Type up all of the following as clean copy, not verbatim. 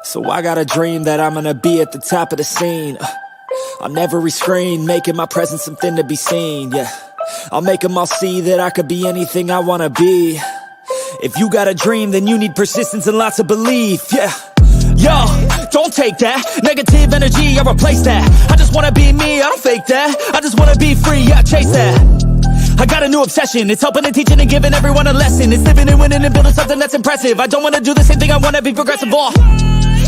So I got a dream that I'm gonna be at the top of the scene. On every screen, making my presence something to be seen, yeah. I'll make them all see that I could be anything I wanna be. If you got a dream, then you need persistence and lots of belief, yeah. Yo, don't take that negative energy, I replace that. I just wanna be me, I don't fake that. I just wanna be free, yeah, chase that. I got a new obsession, it's helping and teaching and giving everyone a lesson. It's living and winning and building something that's impressive. I don't wanna do the same thing, I wanna be progressive,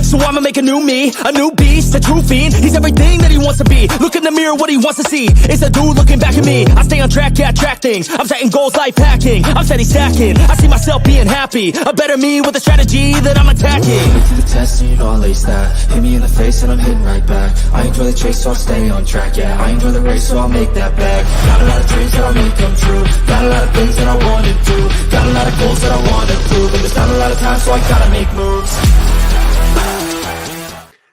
so I'ma make a new me, a new beast, a true fiend. He's everything that he wants to be. Look in the mirror, what he wants to see. It's a dude looking back at me. I stay on track, yeah, track things. I'm setting goals, life hacking. I'm steady stacking. I see myself being happy. A better me with a strategy that I'm attacking. Look through the test and you know I'll ace that. Hit me in the face and I'm hitting right back. I enjoy the chase so I'll stay on track, yeah. I enjoy the race so I'll make that bag. Got a lot of dreams that I'll make come true. Got a lot of things that I wanna do. Got a lot of goals that I wanna prove. And there's not a lot of time so I gotta make moves.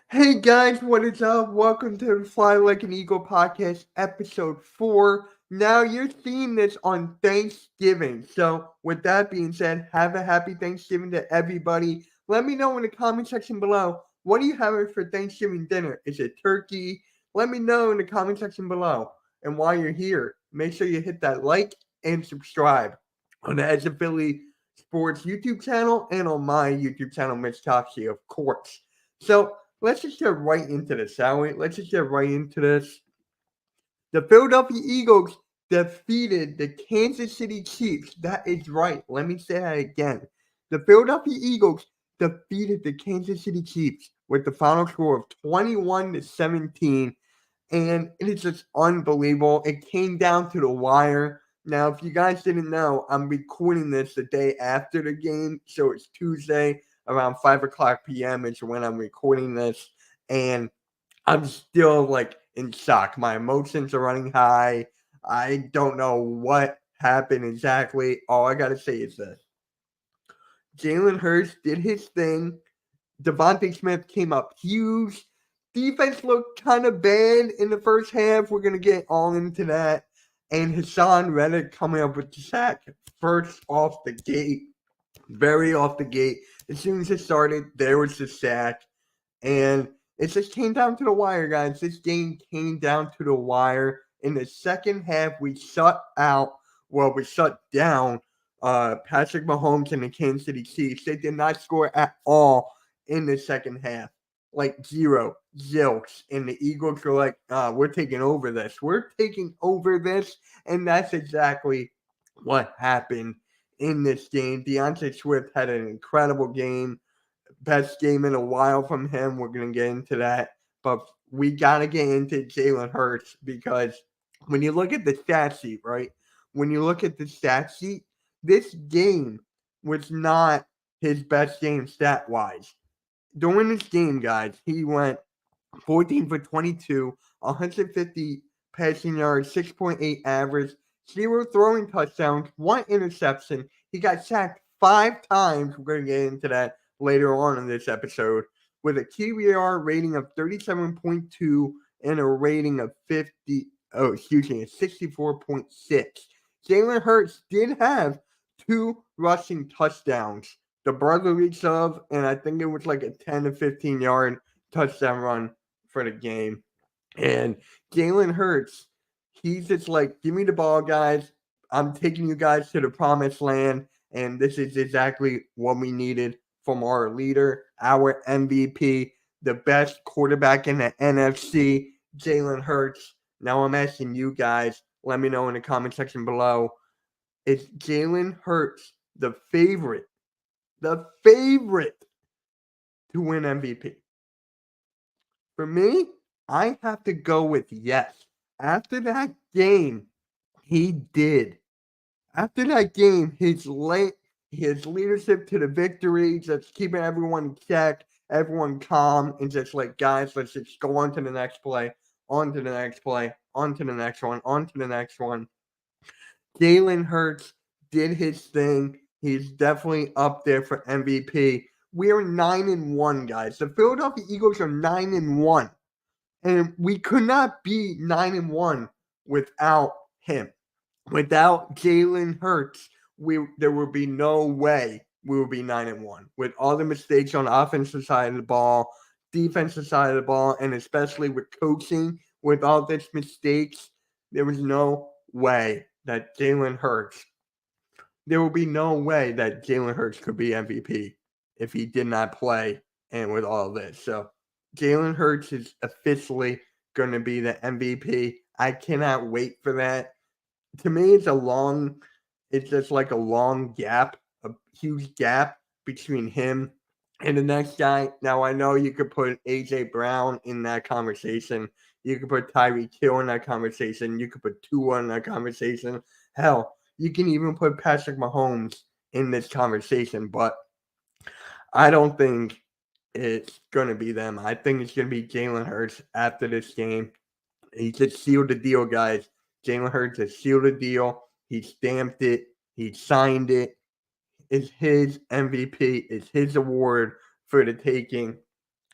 Hey guys, what is up? Welcome to the Fly Like an Eagle podcast, episode 4. Now you're seeing this on Thanksgiving. So with that being said, have a happy Thanksgiving to everybody. Let me know in the comment section below, what are you having for Thanksgiving dinner? Is it turkey? Let me know in the comment section below. And while you're here, make sure you hit that like and subscribe on the Edge of Philly Sports YouTube channel and on my YouTube channel, Mitch Topsy, of course. So let's just get right into this, shall we? Let's just get right into this. The Philadelphia Eagles defeated the Kansas City Chiefs. That is right. Let me say that again. The Philadelphia Eagles defeated the Kansas City Chiefs with the final score of 21-17. And it is just unbelievable. It came down to the wire. Now, if you guys didn't know, I'm recording this the day after the game. So it's Tuesday. Around 5 o'clock p.m. is when I'm recording this, and I'm still like in shock. My emotions are running high. I don't know what happened exactly. All I gotta say is this: Jalen Hurts did his thing. Devontae Smith came up huge. Defense looked kind of bad in the first half. We're gonna get all into that. And Hassan Reddick coming up with the sack first off the gate. Very off the gate. As soon as it started, there was the sack. And it just came down to the wire, guys. This game came down to the wire. In the second half, we shut down Patrick Mahomes and the Kansas City Chiefs. They did not score at all in the second half. Like zero, zilch. And the Eagles were like, we're taking over this. We're taking over this. And that's exactly what happened in this game. DeAndre Swift had an incredible game. Best game in a while from him. We're going to get into that. But we got to get into Jalen Hurts because when you look at the stat sheet, right? When you look at the stat sheet, this game was not his best game stat-wise. During this game, guys, he went 14 for 22, 150 passing yards, 6.8 average, 0 throwing touchdowns, 1 interception. He got sacked 5 times. We're going to get into that later on in this episode. With a QBR rating of 37.2 and a rating of 64.6. Jalen Hurts did have 2 rushing touchdowns. The brotherly of, and I think it was like a 10 to 15 yard touchdown run for the game. And Jalen Hurts, he's just like, give me the ball, guys. I'm taking you guys to the promised land. And this is exactly what we needed from our leader, our MVP, the best quarterback in the NFC, Jalen Hurts. Now I'm asking you guys, let me know in the comment section below. Is Jalen Hurts the favorite to win MVP? For me, I have to go with yes. After that game, he did. After that game, his leadership to the victory, just keeping everyone in check, everyone calm, and just like, guys, let's just go on to the next play, on to the next play, on to the next one, on to the next one. Jalen Hurts did his thing. He's definitely up there for MVP. We are 9-1, guys. The Philadelphia Eagles are 9-1. And we could not be 9-1 without him. Without Jalen Hurts, there would be no way we will be 9-1. With all the mistakes on the offensive side of the ball, defensive side of the ball, and especially with coaching, with all these mistakes, there was no way that Jalen Hurts, there will be no way that Jalen Hurts could be MVP if he did not play and with all this. So Jalen Hurts is officially going to be the MVP. I cannot wait for that. To me, it's just like a long gap, a huge gap between him and the next guy. Now, I know you could put A.J. Brown in that conversation. You could put Tyreek Hill in that conversation. You could put Tua in that conversation. Hell, you can even put Patrick Mahomes in this conversation, but I don't think it's going to be them. I think it's going to be Jalen Hurts after this game. He just sealed the deal, guys. Jalen Hurts has sealed the deal. He stamped it. He signed it. It's his MVP. It's his award for the taking.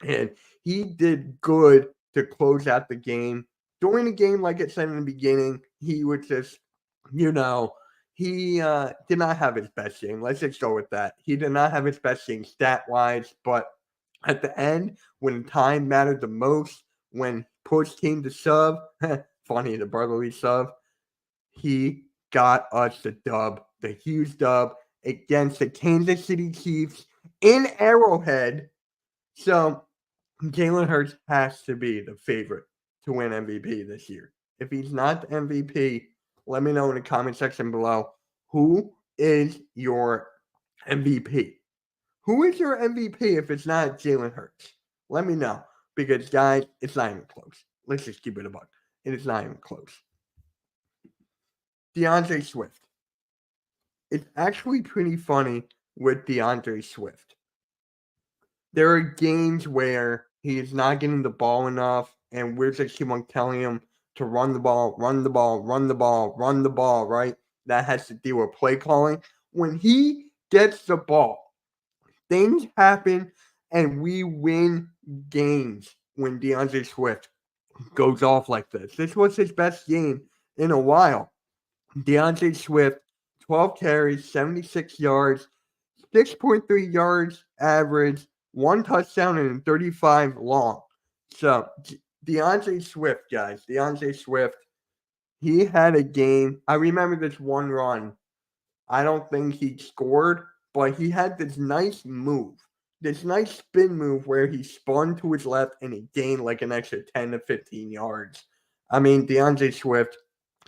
And he did good to close out the game. During the game, like I said in the beginning, he was just, he did not have his best game. Let's just go with that. He did not have his best game stat-wise, but at the end, when time mattered the most, when push came to shove, funny, the brotherly shove, he got us the dub, the huge dub against the Kansas City Chiefs in Arrowhead. So Jalen Hurts has to be the favorite to win MVP this year. If he's not the MVP, let me know in the comment section below. Who is your MVP? Who is your MVP if it's not Jalen Hurts? Let me know. Because, guys, it's not even close. Let's just keep it a buck. It is not even close. DeAndre Swift. It's actually pretty funny with DeAndre Swift. There are games where he is not getting the ball enough, and we're just keep on telling him to run the ball, right? That has to deal with play calling. When he gets the ball, things happen, and we win games when DeAndre Swift goes off like this. This was his best game in a while. DeAndre Swift, 12 carries, 76 yards, 6.3 yards average, 1 touchdown, and 35 long. So, DeAndre Swift, guys, DeAndre Swift, he had a game. I remember this one run. I don't think he scored, but he had this nice move, this nice spin move where he spun to his left and he gained like an extra 10 to 15 yards. I mean, DeAndre Swift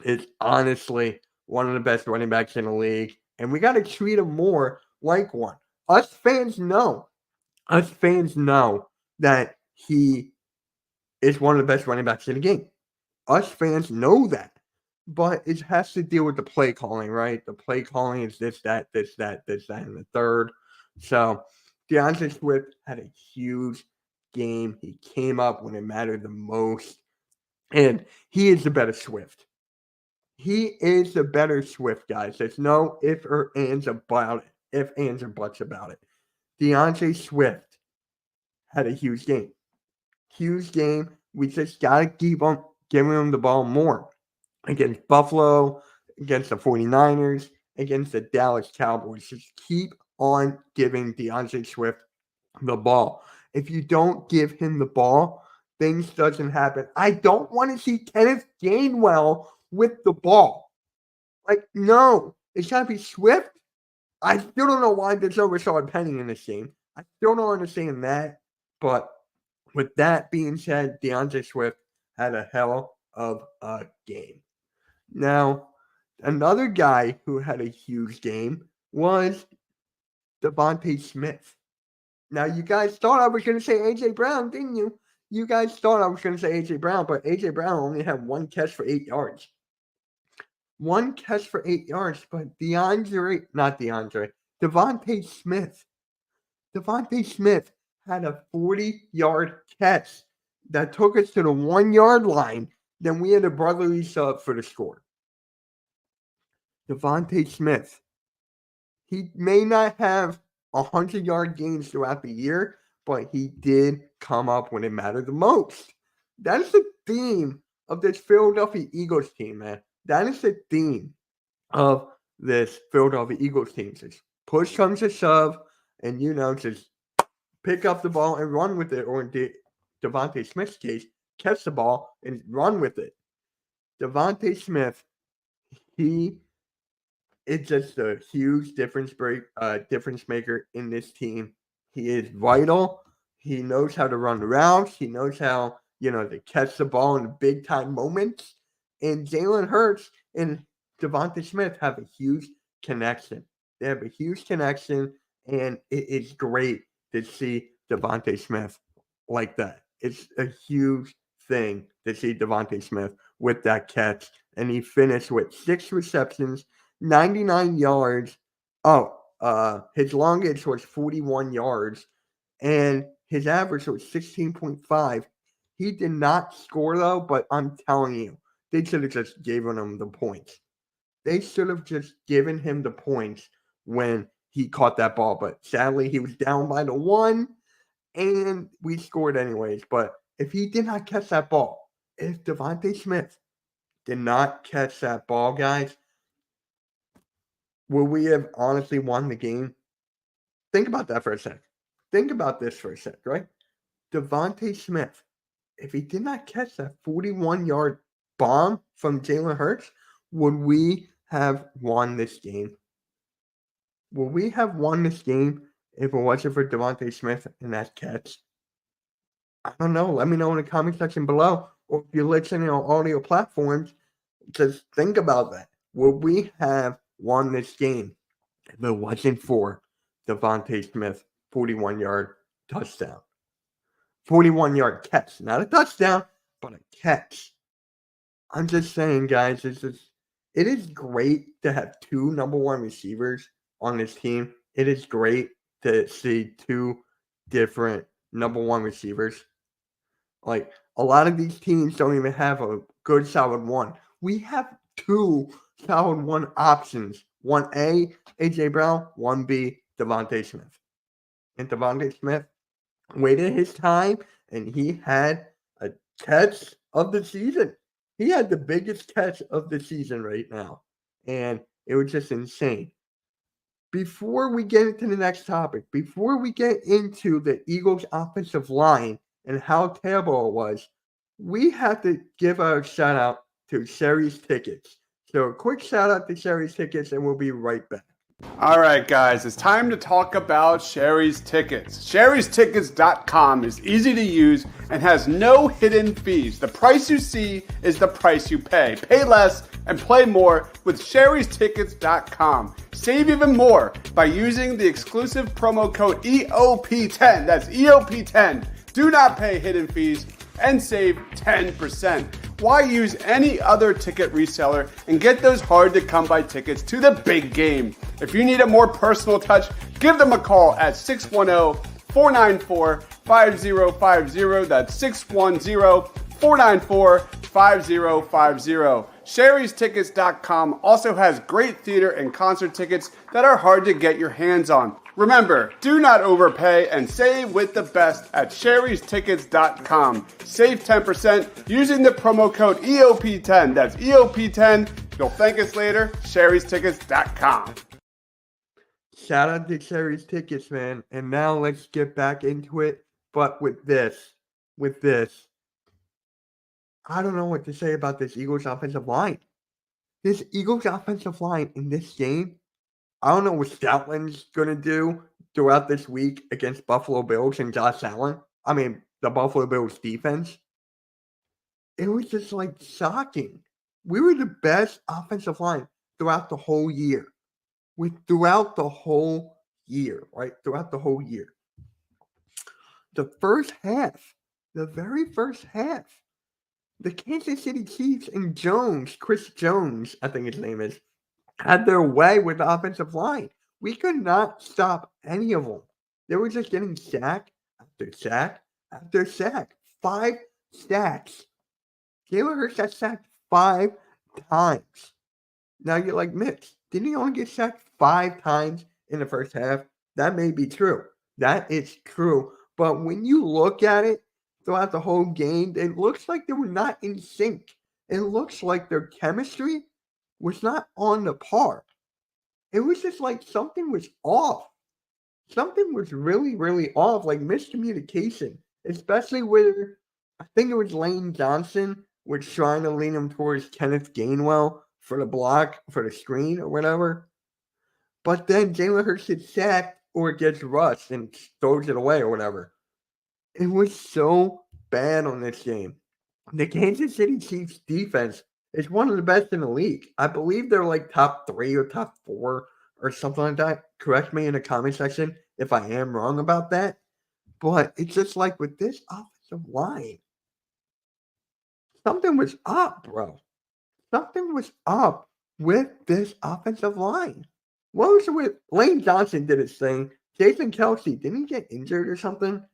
is honestly one of the best running backs in the league, and we got to treat him more like one. Us fans know that he is one of the best running backs in the game. Us fans know that. But it has to deal with the play calling, right? The play calling is this, that, and the third. So DeAndre Swift had a huge game. He came up when it mattered the most. And he is the better Swift. He is the better Swift, guys. There's no ifs or ands about it. If, ands, or buts about it. DeAndre Swift had a huge game. Huge game. We just got to keep on giving him the ball more. Against Buffalo, against the 49ers, against the Dallas Cowboys. Just keep on giving DeAndre Swift the ball. If you don't give him the ball, things doesn't happen. I don't want to see Kenneth Gainwell with the ball. Like, no. It's got to be Swift. I still don't know why there's no Rashard Penny in this game. I still don't understand that. But with that being said, DeAndre Swift had a hell of a game. Now, another guy who had a huge game was Devontae Smith. Now, you guys thought I was going to say A.J. Brown, didn't you? You guys thought I was going to say A.J. Brown, but A.J. Brown only had 1 catch for 8 yards. 1 catch for 8 yards, but Devontae Smith. Devontae Smith had a 40-yard catch that took us to the 1-yard line. Then we had a brotherly shove for the score. Devontae Smith. He may not have 100-yard games throughout the year, but he did come up when it mattered the most. That is the theme of this Philadelphia Eagles team, man. That is the theme of this Philadelphia Eagles team. Just push comes to shove, and, just pick up the ball and run with it, or in Devontae Smith's case, catch the ball and run with it. Devontae Smith, he is just a huge difference maker in this team. He is vital. He knows how to run routes. He knows how, to catch the ball in big time moments. And Jalen Hurts and Devontae Smith have a huge connection. They have a huge connection, and it is great to see Devontae Smith like that. It's a huge thing to see Devontae Smith with that catch. And he finished with 6 receptions, 99 yards. His longest was 41 yards, and his average was 16.5. He did not score, though, but I'm telling you, they should have just given him the points. They should have just given him the points when he caught that ball. But sadly, he was down by the 1, and we scored anyways. But if he did not catch that ball, if Devontae Smith did not catch that ball, guys, would we have honestly won the game? Think about that for a sec. Think about this for a sec, right? Devontae Smith, if he did not catch that 41-yard bomb from Jalen Hurts, would we have won this game? Would we have won this game if it wasn't for Devontae Smith and that catch? I don't know. Let me know in the comment section below. Or if you're listening on audio platforms, just think about that. Would we have won this game if it wasn't for Devontae Smith 41-yard touchdown? 41-yard catch. Not a touchdown, but a catch. I'm just saying, guys, it is great to have 2 number 1 receivers on this team. It is great to see 2 different number 1 receivers. Like, a lot of these teams don't even have a good solid 1. We have 2 solid 1 options. 1A, A.J. Brown. 1B, Devontae Smith. And Devontae Smith waited his time, and he had a catch of the season. He had the biggest catch of the season right now, and it was just insane. Before we get into the next topic, before we get into the Eagles' offensive line and how terrible it was, we have to give our shout out to Sherry's Tickets. So a quick shout out to Sherry's Tickets, and we'll be right back. All right, guys, it's time to talk about Sherry's Tickets. Sherry'sTickets.com is easy to use and has no hidden fees. The price you see is the price you pay. Pay less and play more with Sherry'sTickets.com. Save even more by using the exclusive promo code EOP10. That's EOP10. Do not pay hidden fees and save 10%. Why use any other ticket reseller and get those hard-to-come-by tickets to the big game? If you need a more personal touch, give them a call at 610-494-5050. That's 610-494-5050. Sherry'sTickets.com also has great theater and concert tickets that are hard to get your hands on. Remember, do not overpay and save with the best at Sherry'sTickets.com. Save 10% using the promo code EOP10. That's EOP10. You'll thank us later. Sherry'sTickets.com. Shout out to Sherry's Tickets, man. And now let's get back into it. But with this, I don't know what to say about this Eagles offensive line. This Eagles offensive line in this game, I don't know what Stoutland's going to do throughout this week against Buffalo Bills and Josh Allen. I mean, the Buffalo Bills defense. It was just like shocking. We were the best offensive line throughout the whole year. Throughout the whole year, right? Throughout the whole year. The very first half, the Kansas City Chiefs and Chris Jones, I think his name is, had their way with the offensive line. We could not stop any of them. They were just getting sack after sack after sack. 5 sacks. Jalen Hurts got sacked 5 times. Now you're like, Mitch, didn't he only get sacked 5 times in the first half? That may be true. That is true. But when you look at it throughout the whole game, it looks like they were not in sync. It looks like their chemistry was not on the par. it was just like something was off. Something was really, really off, like miscommunication, especially with, I think it was Lane Johnson was trying to lean him towards Kenneth Gainwell for the block, for the screen or whatever. But then Jalen Hurts gets sacked or gets rushed and throws it away or whatever. It was so bad on this game. The Kansas City Chiefs defense is one of the best in the league. I believe they're like top 3 or top 4 or something like that. Correct me in the comment section if I am wrong about that. But it's just like with this offensive line, something was up, bro. Something was up with this offensive line. What was it with Lane Johnson did his thing? Jason Kelsey, didn't he get injured or something?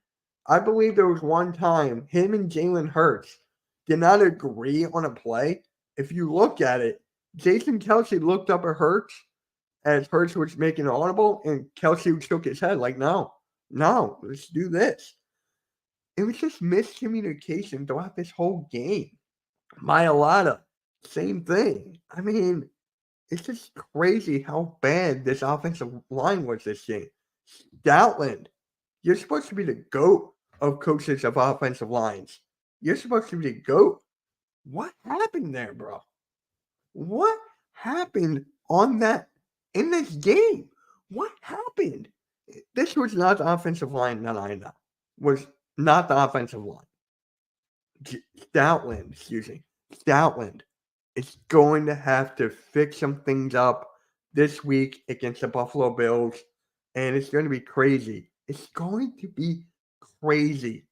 I believe there was one time him and Jalen Hurts did not agree on a play. If you look at it, Jason Kelsey looked up at Hurts as Hurts was making an audible, and Kelsey shook his head like, no, let's do this. It was just miscommunication throughout this whole game. Mailata, same thing. I mean, it's just crazy how bad this offensive line was this game. Stoutland, you're supposed to be the GOAT of coaches of offensive lines. You're supposed to be the GOAT. What happened there, bro? What happened in this game? What happened? This was not the offensive line that I know. Was not the offensive line. Stoutland is going to have to fix some things up this week against the Buffalo Bills, and it's going to be crazy. It's going to be crazy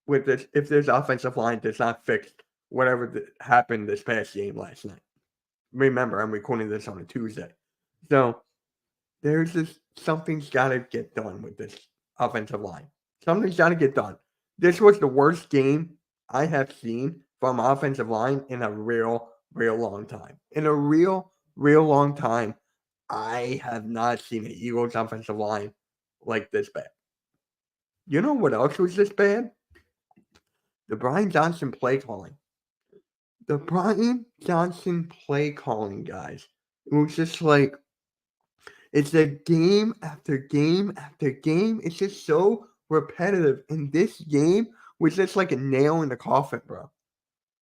with this if this offensive line does not fix whatever happened this past game last night. Remember, I'm recording this on a Tuesday. So there's just something's got to get done with this offensive line. Something's got to get done. This was the worst game I have seen from offensive line in a real long time. In a real long time, I have not seen an Eagles offensive line like this bad. You know what else was this bad? The Brian Johnson play calling. The Brian Johnson play calling, guys. It was just like, it's a game after game after game. It's just so repetitive. And this game was just like a nail in the coffin, bro.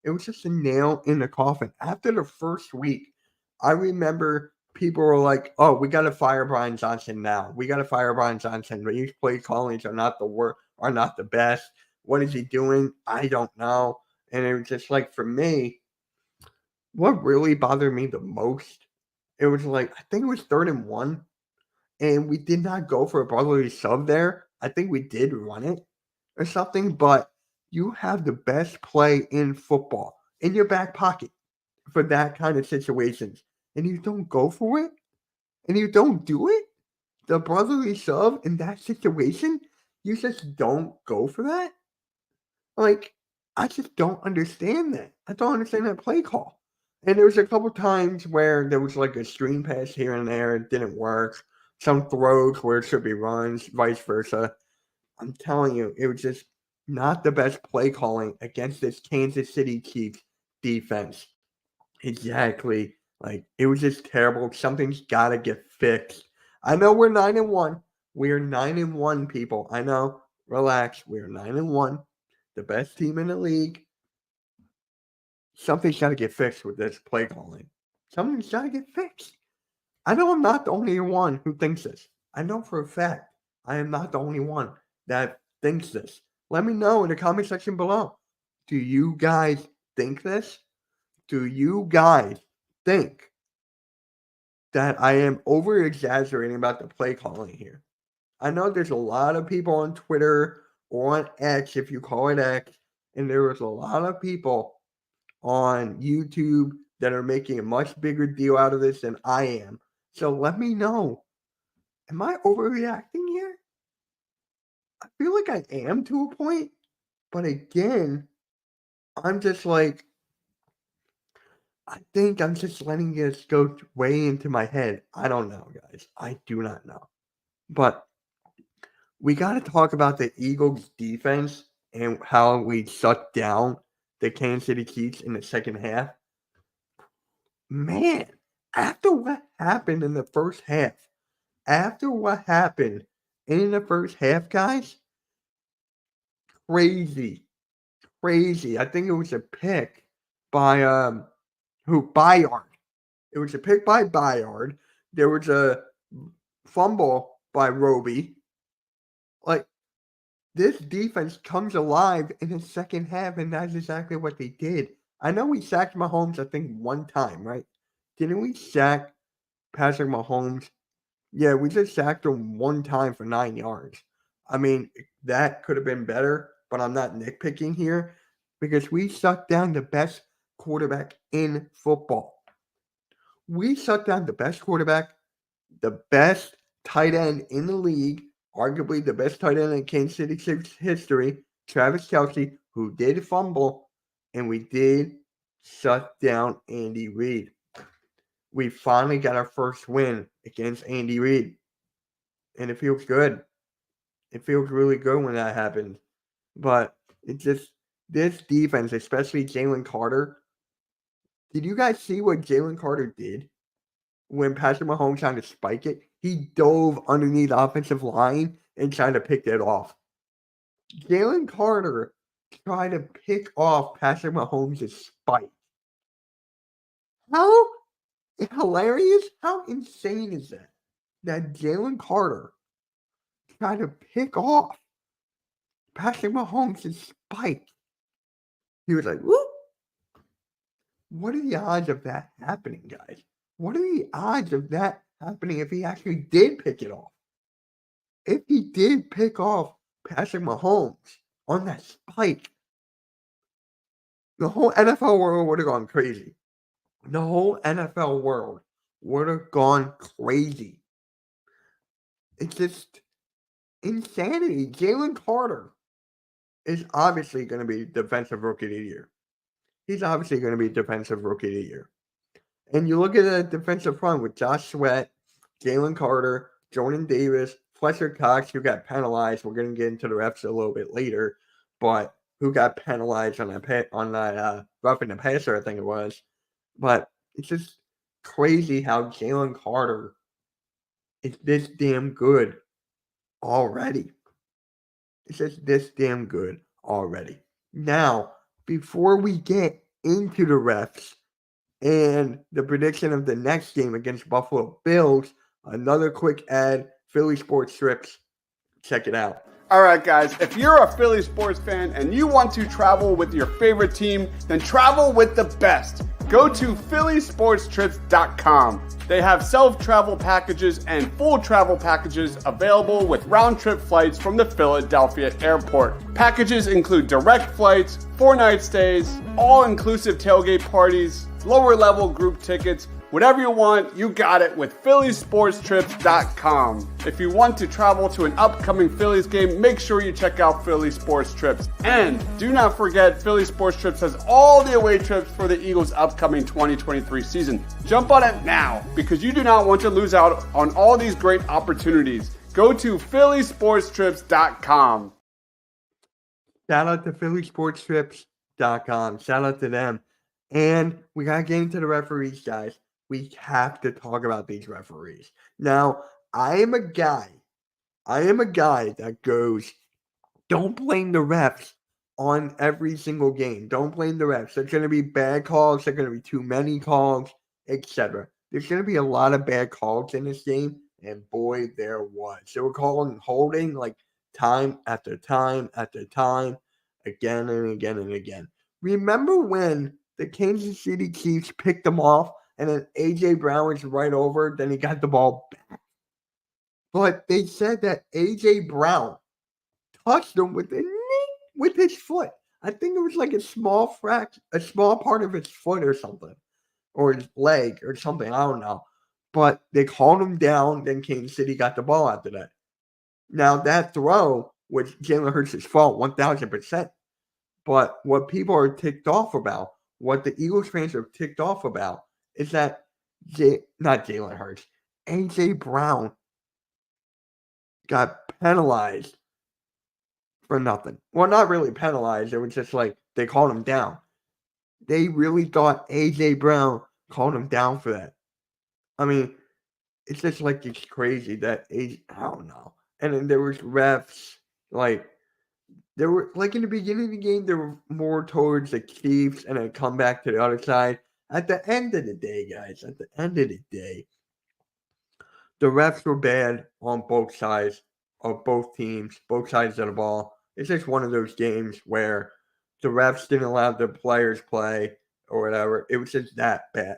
It was just a nail in the coffin. After the first week, I remember people were like, oh, we got to fire Brian Johnson now. We got to fire Brian Johnson. These play callings are not the best. What is he doing? I don't know. And it was just like, for me, what really bothered me the most, it was like, I think it was 3rd and 1, and we did not go for a brotherly sub there. I think we did run it or something, but you have the best play in football in your back pocket for that kind of situations, and you don't go for it, and you don't do it. The brotherly sub in that situation, you just don't go for that. Like, I just don't understand that. I don't understand that play call. And there was a couple times where there was like a screen pass here and there. It didn't work. Some throws where it should be runs, vice versa. I'm telling you, it was just not the best play calling against this Kansas City Chiefs defense. Exactly. Like, it was just terrible. Something's got to get fixed. I know we're 9-1. We're 9-1, people. I know. Relax. We're 9-1. The best team in the league. Something's got to get fixed with this play calling. Something's got to get fixed. I know I'm not the only one who thinks this. I know for a fact I am not the only one that thinks this. Let me know in the comment section below. Do you guys think this? Do you guys think that I am over-exaggerating about the play calling here? I know there's a lot of people on Twitter or on X, if you call it X, and there was a lot of people on YouTube that are making a much bigger deal out of this than I am. So let me know. Am I overreacting here? I feel like I am to a point, but again, I'm just like, I think I'm just letting this go way into my head. I don't know, guys. I do not know. But we got to talk about the Eagles defense and how we shut down the Kansas City Chiefs in the second half. Man, After what happened in the first half, guys, crazy, crazy. I think it was a pick by Bayard. It was a pick by Bayard. There was a fumble by Roby. Like, this defense comes alive in the second half, and that's exactly what they did. I know we sacked Mahomes, I think, one time, right? Didn't we sack Patrick Mahomes? Yeah, we just sacked him one time for 9 yards. I mean, that could have been better, but I'm not nitpicking here because we shut down the best quarterback in football. We shut down the best quarterback, the best tight end in the league, arguably the best tight end in Kansas City Chiefs history, Travis Kelce, who did fumble, and we did shut down Andy Reid. We finally got our first win against Andy Reid, and it feels good. It feels really good when that happens. But it's just this defense, especially Jalen Carter. Did you guys see what Jalen Carter did when Patrick Mahomes tried to spike it? He dove underneath the offensive line and tried to pick that off. Jalen Carter tried to pick off Patrick Mahomes' spike. How hilarious, how insane is that? That Jalen Carter tried to pick off Patrick Mahomes' spike. He was like, whoop. What are the odds of that happening, guys? What are the odds of that happening if he actually did pick it off? If he did pick off Patrick Mahomes on that spike, the whole NFL world would have gone crazy. The whole NFL world would have gone crazy. It's just insanity. Jalen Carter is obviously going to be Defensive Rookie of the Year. He's obviously going to be Defensive Rookie of the Year. And you look at the defensive front with Josh Sweat, Jalen Carter, Jordan Davis, Fletcher Cox, who got penalized. We're going to get into the refs a little bit later, but who got penalized on that roughing the passer, I think it was. But it's just crazy how Jalen Carter is this damn good already. It's just this damn good already. Now, before we get into the refs and the prediction of the next game against Buffalo Bills, another quick ad, Philly Sports Trips. Check it out. All right, guys, if you're a Philly sports fan and you want to travel with your favorite team, then travel with the best. Go to phillysportstrips.com. They have self-travel packages and full travel packages available with round-trip flights from the Philadelphia airport. Packages include direct flights, 4-night stays, all-inclusive tailgate parties, lower-level group tickets. Whatever you want, you got it with phillysportstrips.com. If you want to travel to an upcoming Phillies game, make sure you check out Philly Sports Trips. And do not forget, Philly Sports Trips has all the away trips for the Eagles' upcoming 2023 season. Jump on it now, because you do not want to lose out on all these great opportunities. Go to phillysportstrips.com. Shout out to phillysportstrips.com. Shout out to them. And we got to get into the referees, guys. We have to talk about these referees. Now, I am a guy that goes, don't blame the refs on every single game. Don't blame the refs. There's going to be bad calls. There's going to be too many calls, etc. There's going to be a lot of bad calls in this game, and boy, there was. They were calling holding like time after time after time, again and again and again. Remember when the Kansas City Chiefs picked them off, and then A.J. Brown was right over, then he got the ball back. But they said that A.J. Brown touched him with his foot. I think it was like a small part of his foot or something, or his leg or something. I don't know. But they called him down, then Kansas City got the ball after that. Now, that throw was Jalen Hurts' fault, 1,000%. But what people are ticked off about, what the Eagles fans are ticked off about, is that not Jalen Hurts, A.J. Brown got penalized for nothing. Well, not really penalized. It was just like they called him down. They really thought A.J. Brown called him down for that. I mean, it's just like it's crazy that I don't know. And then there was refs like there were like in the beginning of the game there were more towards the Chiefs and then come back to the other side. At the end of the day, guys, at the end of the day, the refs were bad on both sides of both teams, both sides of the ball. It's just one of those games where the refs didn't allow the players play or whatever. It was just that bad.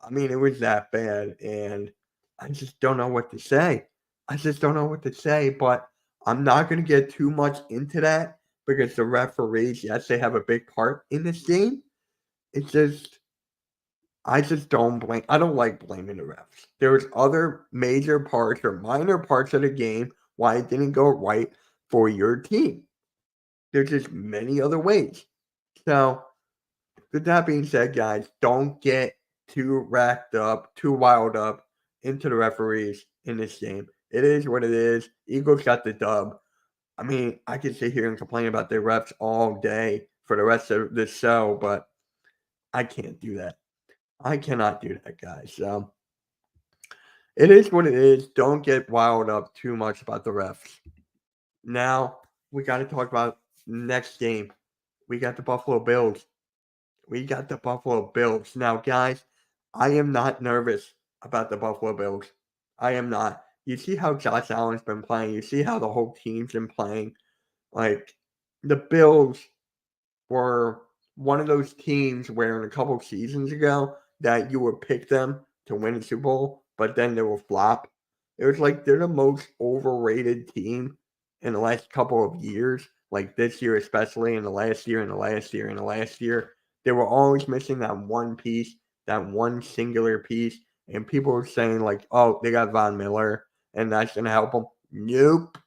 I mean, it was that bad, and I just don't know what to say. I just don't know what to say, but I'm not going to get too much into that because the referees, yes, they have a big part in this game. It's just I just don't blame. I don't like blaming the refs. There's other major parts or minor parts of the game why it didn't go right for your team. There's just many other ways. So, with that being said, guys, don't get too racked up, too wild up into the referees in this game. It is what it is. Eagles got the dub. I mean, I could sit here and complain about the refs all day for the rest of this show, but I can't do that. I cannot do that, guys. So it is what it is. Don't get wild up too much about the refs. Now we got to talk about next game. We got the Buffalo Bills. Now, guys, I am not nervous about the Buffalo Bills. I am not. You see how Josh Allen's been playing. You see how the whole team's been playing. Like, the Bills were one of those teams where in a couple seasons ago that you would pick them to win a Super Bowl, but then they will flop. It was like they're the most overrated team in the last couple of years, like this year especially, in the last year, They were always missing that one piece, that one singular piece, and people were saying like, oh, they got Von Miller, and that's going to help them. Nope.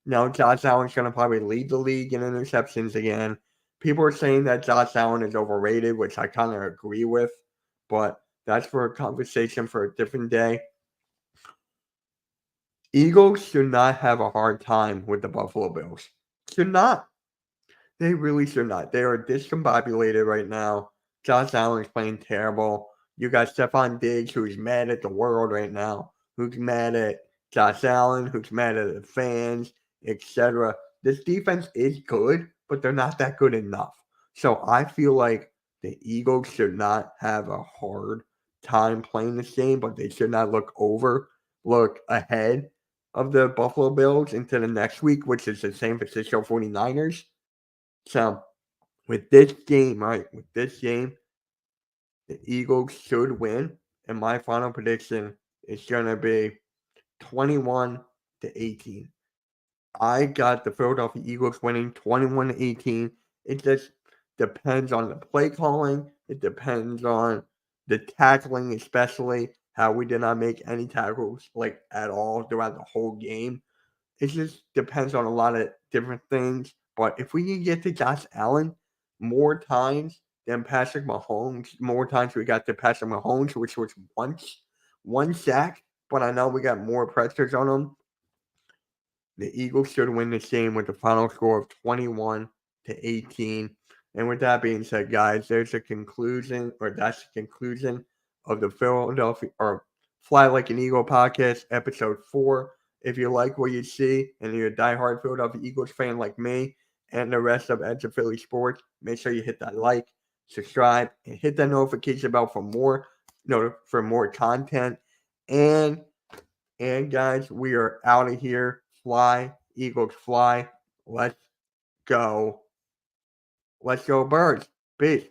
Now Josh Allen's going to probably lead the league in interceptions again. People are saying that Josh Allen is overrated, which I kind of agree with, but that's for a conversation for a different day. Eagles should not have a hard time with the Buffalo Bills. Should not. They really should not. They are discombobulated right now. Josh Allen's playing terrible. You got Stephon Diggs, who's mad at the world right now, who's mad at Josh Allen, who's mad at the fans, etc. This defense is good, but they're not that good enough. So I feel like the Eagles should not have a hard time playing this game, but they should not look ahead of the Buffalo Bills into the next week, which is the San Francisco 49ers. So with this game, the Eagles should win. And my final prediction is going to be 21-18. I got the Philadelphia Eagles winning 21-18. It just depends on the play calling. It depends on the tackling, especially how we did not make any tackles like at all throughout the whole game. It just depends on a lot of different things. But if we can get to Josh Allen more times than Patrick Mahomes, more times we got to Patrick Mahomes, which was one sack, but I know we got more pressures on him. The Eagles should win this game with the final score of 21-18. And with that being said, guys, that's the conclusion of the Philadelphia or Fly Like an Eagle podcast, episode 4. If you like what you see and you're a diehard Philadelphia Eagles fan like me and the rest of Edge of Philly Sports, make sure you hit that like, subscribe, and hit that notification bell for more content. And guys, we are out of here. Fly, Eagles fly. Let's go. Let's go, Birds. Peace.